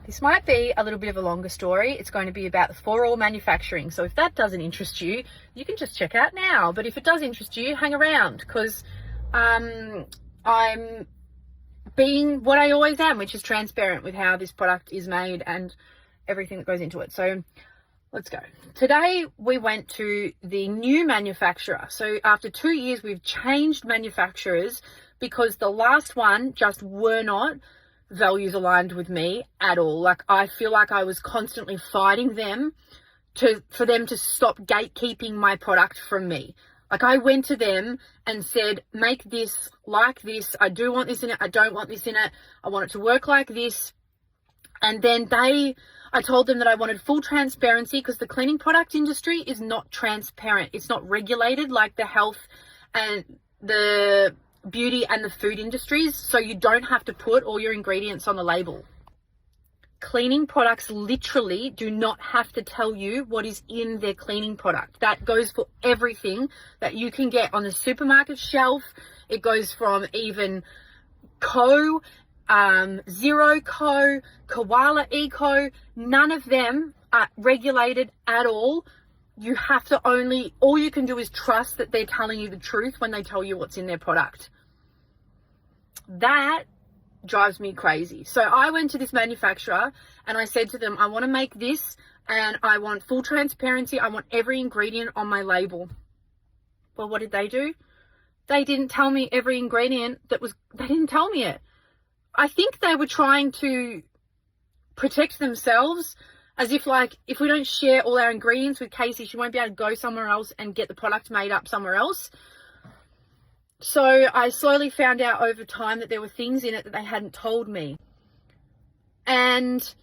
This might be a little bit of a longer story. It's going to be about the For All manufacturing. So if that doesn't interest you, you can just check out now. But if it does interest you, hang around, because I'm being what I always am, which is transparent with how this product is made and everything that goes into it. So let's go. Today we went to the new manufacturer. So after 2 years, we've changed manufacturers because the last one just were not values aligned with me at all. Like, I feel like I was constantly fighting them for them to stop gatekeeping my product from me. Like, I went to them and said, make this like this. I do want this in it. I don't want this in it. I want it to work like this. And then I told them that I wanted full transparency, because the cleaning product industry is not transparent. It's not regulated like the health and the beauty and the food industries. So you don't have to put all your ingredients on the label. Cleaning products literally do not have to tell you what is in their cleaning product. That goes for everything that you can get on the supermarket shelf. It goes from even Zero Co, Koala Eco. None of them are regulated at all. All you can do is trust that they're telling you the truth when they tell you what's in their product. That drives me crazy. So I went to this manufacturer and I said to them, I want to make this and I want full transparency. I want every ingredient on my label. Well, what did they do? They didn't tell me every ingredient they didn't tell me it. I think they were trying to protect themselves, as if, like, if we don't share all our ingredients with Casey, she won't be able to go somewhere else and get the product made up somewhere else. So I slowly found out over time that there were things in it that they hadn't told me. And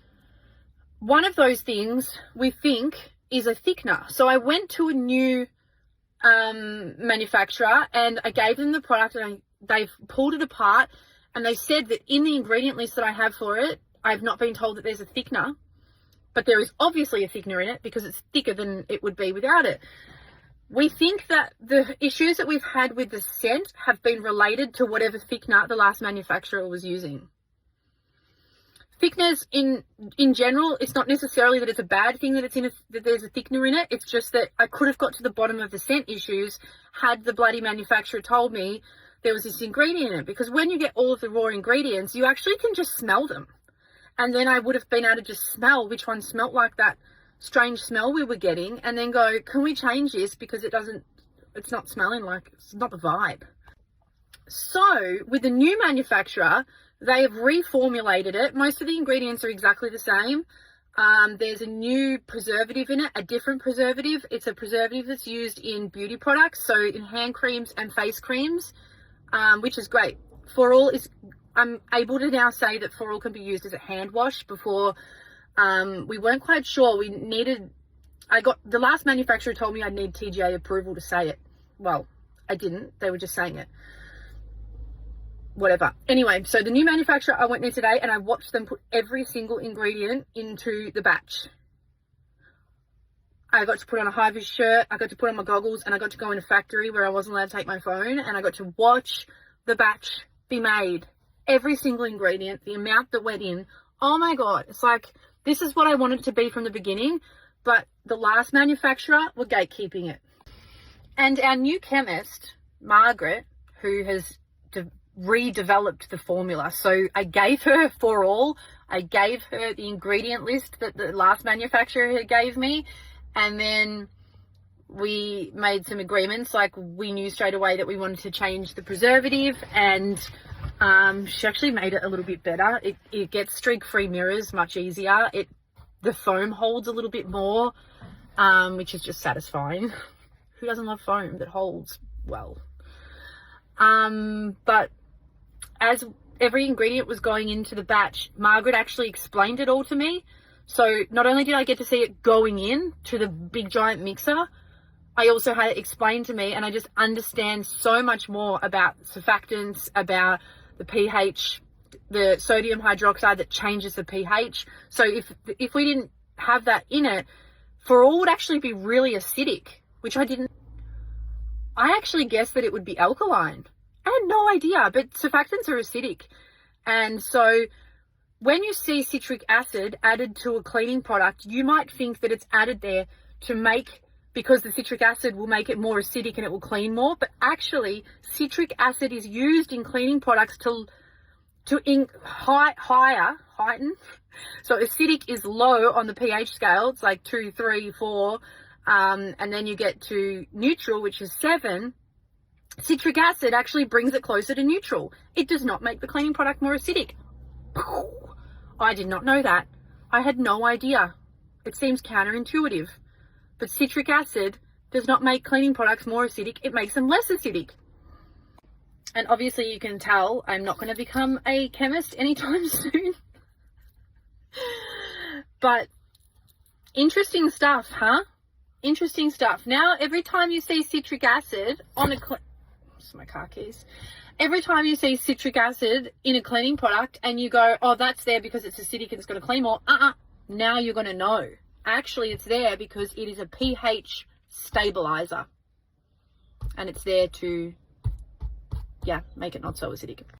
one of those things we think is a thickener. So I went to a new manufacturer and I gave them the product, and they've pulled it apart, and they said that in the ingredient list that I have for it, I've not been told that there's a thickener, but there is obviously a thickener in it because it's thicker than it would be without it. We think that the issues that we've had with the scent have been related to whatever thickener the last manufacturer was using. Thickeners in general, it's not necessarily that it's a bad thing that that there's a thickener in it. It's just that I could have got to the bottom of the scent issues had the bloody manufacturer told me there was this ingredient in it. Because when you get all of the raw ingredients, you actually can just smell them. And then I would have been able to just smell which one smelt like that strange smell we were getting, and then go, can we change this because it's not smelling like, it's not the vibe. So with the new manufacturer, they have reformulated it. Most of the ingredients are exactly the same. There's a new preservative in it, a different preservative. It's a preservative that's used in beauty products, so in hand creams and face creams, which is great. I'm able to now say that For All can be used as a hand wash. Before, we weren't quite sure. The last manufacturer told me I'd need TGA approval to say it. Well, I didn't. They were just saying it. Whatever. Anyway, so the new manufacturer, I went there today and I watched them put every single ingredient into the batch. I got to put on a high-vis shirt, I got to put on my goggles, and I got to go in a factory where I wasn't allowed to take my phone, and I got to watch the batch be made. Every single ingredient, the amount that went in. Oh my God. It's like, this is what I wanted it to be from the beginning, but the last manufacturer were gatekeeping it. And our new chemist, Margaret, who has redeveloped the formula. So I gave her For All, I gave her the ingredient list that the last manufacturer gave me, and then we made some agreements. Like, we knew straight away that we wanted to change the preservative, and she actually made it a little bit better. It gets streak-free mirrors much easier. The foam holds a little bit more, which is just satisfying. Who doesn't love foam that holds well? But as every ingredient was going into the batch, Margaret actually explained it all to me. So not only did I get to see it going in to the big giant mixer, I also had it explained to me, and I just understand so much more about surfactants, about the pH, the sodium hydroxide that changes the pH. So if we didn't have that in it, For All would actually be really acidic, which I didn't. I actually guessed that it would be alkaline. I had no idea, but surfactants are acidic. And so when you see citric acid added to a cleaning product, you might think that it's added there to make, because the citric acid will make it more acidic and it will clean more. But actually, citric acid is used in cleaning products to heighten. So acidic is low on the pH scale. It's like 2, 3, 4. And then you get to neutral, which is 7. Citric acid actually brings it closer to neutral. It does not make the cleaning product more acidic. I did not know that. I had no idea. It seems counterintuitive. But citric acid does not make cleaning products more acidic. It makes them less acidic. And obviously you can tell I'm not going to become a chemist anytime soon. But interesting stuff, huh? Interesting stuff. Now, every time you see citric acid on my car keys. Every time you see citric acid in a cleaning product and you go, oh, that's there because it's acidic and it's going to clean more. Now you're going to know. Actually, it's there because it is a pH stabilizer. And it's there to, make it not so acidic.